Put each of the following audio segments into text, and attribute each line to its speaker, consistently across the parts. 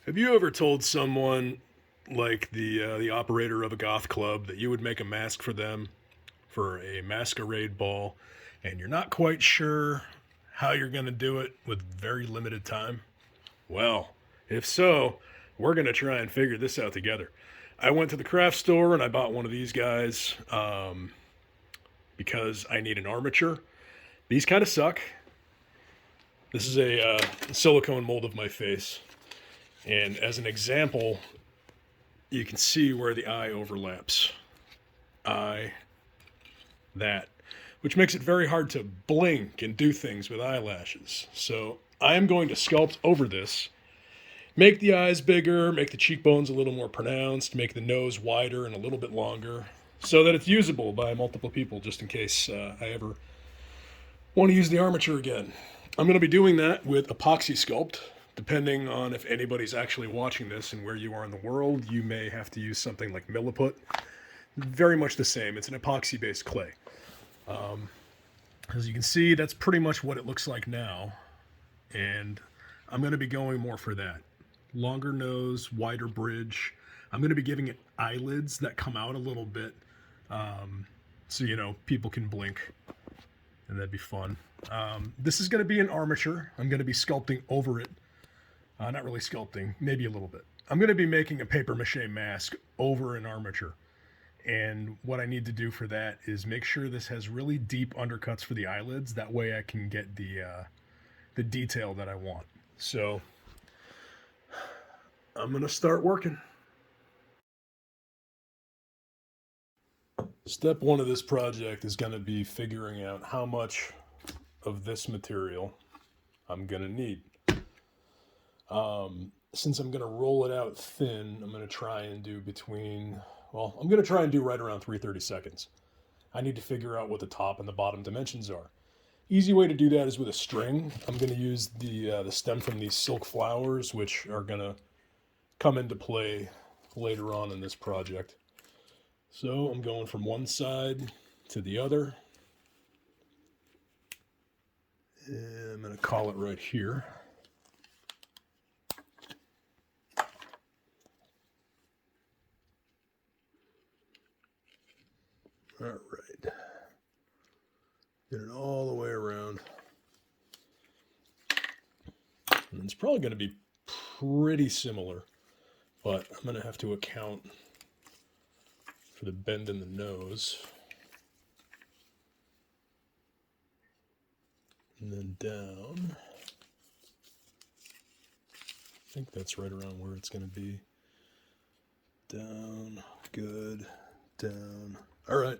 Speaker 1: Have you ever told someone, like the operator of a goth club, that you would make a mask for them for a masquerade ball, and you're not quite sure how you're going to do it with very limited time? Well, if so, we're going to try and figure this out together. I went to the craft store and I bought one of these guys because I need an armature. These kind of suck. This is a silicone mold of my face. And as an example, you can see where the eye overlaps. Eye, that. Which makes it very hard to blink and do things with eyelashes. So I am going to sculpt over this, make the eyes bigger, make the cheekbones a little more pronounced, make the nose wider and a little bit longer, so that it's usable by multiple people, just in case I ever want to use the armature again. I'm going to be doing that with Apoxie Sculpt. Depending on if anybody's actually watching this and where you are in the world, you may have to use something like Milliput. Very much the same. It's an epoxy-based clay. As you can see, that's pretty much what it looks like now. And I'm going to be going more for that. Longer nose, wider bridge. I'm going to be giving it eyelids that come out a little bit. So, you know, people can blink. And that'd be fun. This is going to be an armature. I'm going to be sculpting over it. Not really sculpting, maybe a little bit. I'm going to be making a paper mache mask over an armature. And what I need to do for that is make sure this has really deep undercuts for the eyelids. That way I can get the detail that I want. So I'm going to start working. Step one of this project is going to be figuring out how much of this material I'm going to need. Since I'm going to roll it out thin, I'm going to try and do I'm going to try and do right around 3/32. I need to figure out what the top and the bottom dimensions are. Easy way to do that is with a string. I'm going to use the stem from these silk flowers, which are going to come into play later on in this project. So I'm going from one side to the other. And I'm going to call it right here. All right. Get it all the way around. And it's probably going to be pretty similar, but I'm going to have to account for the bend in the nose. And then down. I think that's right around where it's going to be. Down, good, down. All right.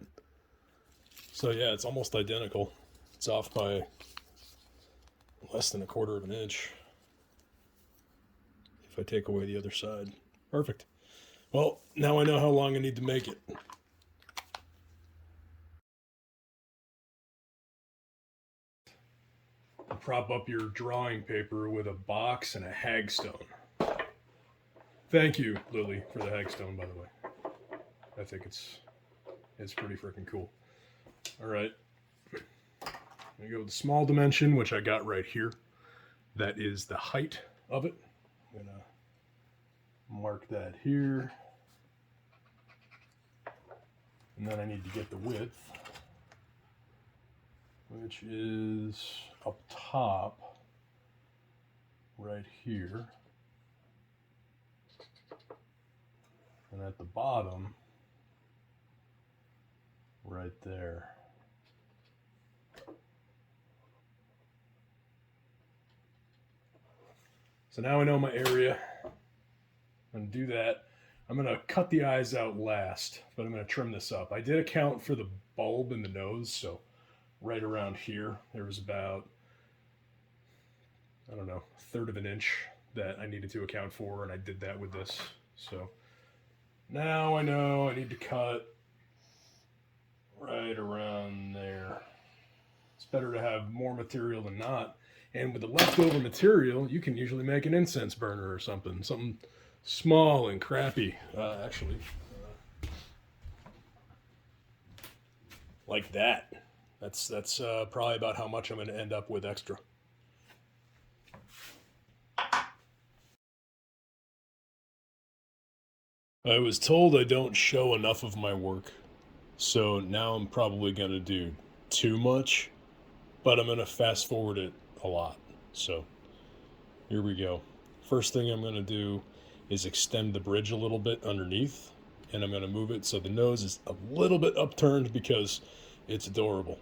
Speaker 1: So yeah, it's almost identical. It's off by less than 1/4 of an inch. If I take away the other side. Perfect. Well, now I know how long I need to make it. Prop up your drawing paper with a box and a hagstone. Thank you, Lily, for the hagstone, by the way. I think it's pretty freaking cool. All right. I'm going to go with the small dimension, which I got right here. That is the height of it. I'm going to mark that here. And then I need to get the width, which is up top right here. And at the bottom, right there. So now I know my area. I'm going to do that. I'm going to cut the eyes out last, but I'm going to trim this up. I did account for the bulb in the nose, so right around here, there was about, I don't know, 1/3 of an inch that I needed to account for, and I did that with this. So now I know I need to cut right around there. It's better to have more material than not. And with the leftover material, you can usually make an incense burner or something small and crappy, like that. That's probably about how much I'm going to end up with extra. I was told I don't show enough of my work, so now I'm probably going to do too much, but I'm going to fast forward it a lot. So here we go. First thing I'm going to do is extend the bridge a little bit underneath, and I'm going to move it so the nose is a little bit upturned because it's adorable.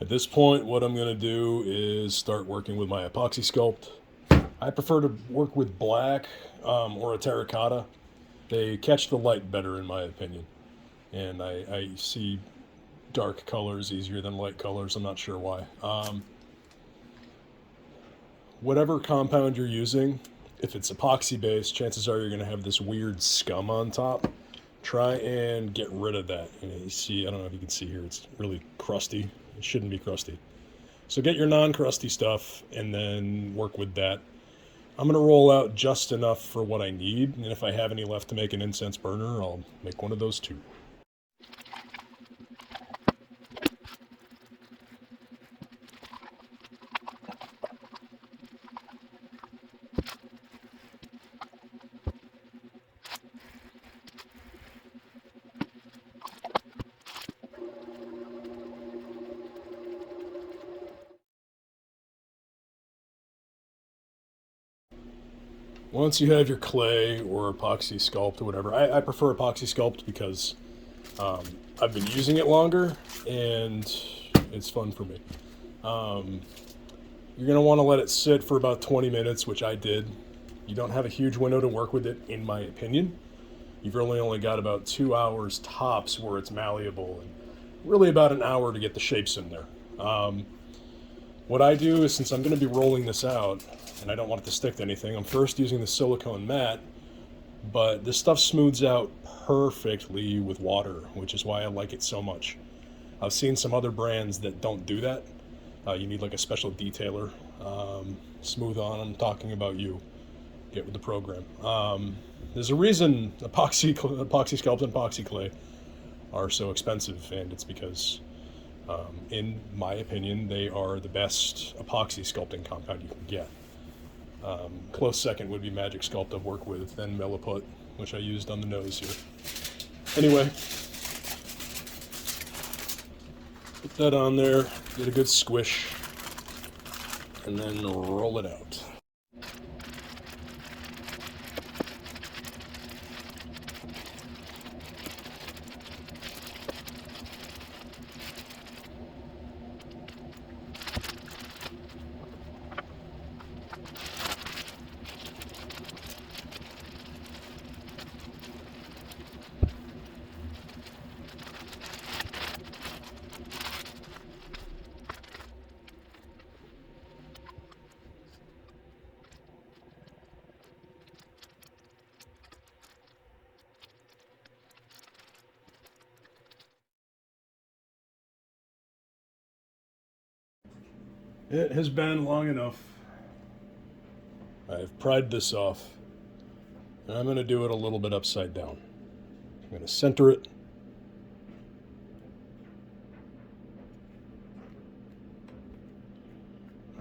Speaker 1: At this point, what I'm going to do is start working with my epoxy sculpt. I prefer to work with black or a terracotta. They catch the light better, in my opinion. And I see dark colors easier than light colors. I'm not sure why. Whatever compound you're using, if it's epoxy based, chances are you're going to have this weird scum on top. Try and get rid of that. You see, I don't know if you can see here, it's really crusty. It shouldn't be crusty. So get your non-crusty stuff and then work with that. I'm going to roll out just enough for what I need, and if I have any left to make an incense burner, I'll make one of those too. Once you have your clay or epoxy sculpt or whatever, I prefer epoxy sculpt because I've been using it longer and it's fun for me. You're going to want to let it sit for about 20 minutes, which I did. You don't have a huge window to work with it, in my opinion. You've really only got about 2 hours tops where it's malleable, and really about an hour to get the shapes in there. What I do is, since I'm going to be rolling this out, and I don't want it to stick to anything, I'm first using the silicone mat, but this stuff smooths out perfectly with water, which is why I like it so much. I've seen some other brands that don't do that. You need like a special detailer. Smooth on, I'm talking about you. Get with the program. There's a reason epoxy sculpt and epoxy clay are so expensive, and it's because, in my opinion, they are the best epoxy sculpting compound you can get. Close second would be Magic Sculpt I've worked with, then Milliput, which I used on the nose here. Anyway, put that on there, get a good squish, and then roll it out. It has been long enough. I've pried this off, and I'm going to do it a little bit upside down. I'm going to center it.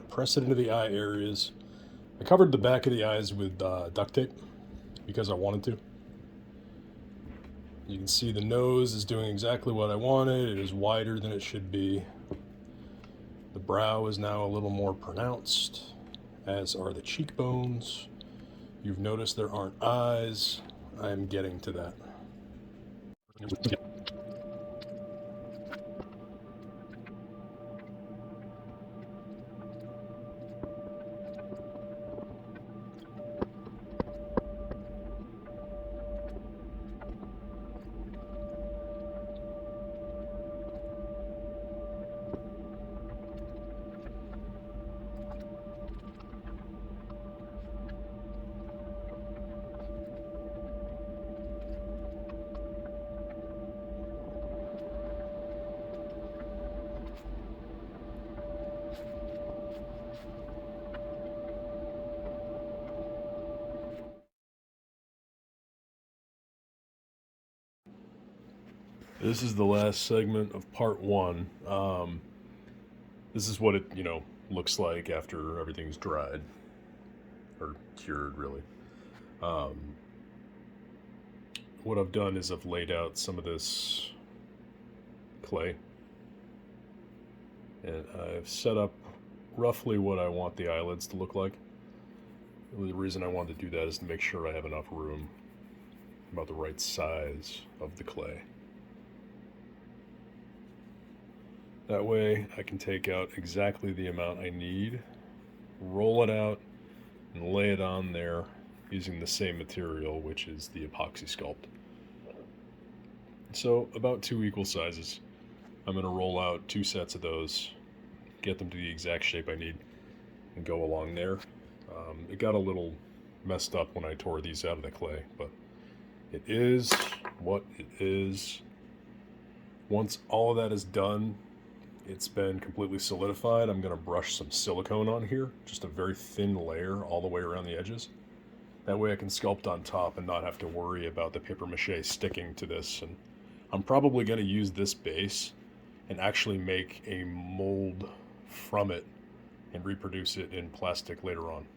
Speaker 1: Press it into the eye areas. I covered the back of the eyes with duct tape because I wanted to. You can see the nose is doing exactly what I wanted. It is wider than it should be. The brow is now a little more pronounced, as are the cheekbones. You've noticed there aren't eyes. I'm getting to that. This is the last segment of part one. This is what it, looks like after everything's dried or cured, really. What I've done is I've laid out some of this clay, and I've set up roughly what I want the eyelids to look like. The reason I wanted to do that is to make sure I have enough room, about the right size of the clay. That way I can take out exactly the amount I need, roll it out, and lay it on there using the same material, which is the Epoxy Sculpt. So about 2 equal sizes. I'm going to roll out 2 sets of those, get them to the exact shape I need, and go along there. It got a little messed up when I tore these out of the clay, but it is what it is. Once all of that is done, it's been completely solidified. I'm going to brush some silicone on here, just a very thin layer all the way around the edges. That way I can sculpt on top and not have to worry about the paper mache sticking to this. And I'm probably going to use this base and actually make a mold from it and reproduce it in plastic later on.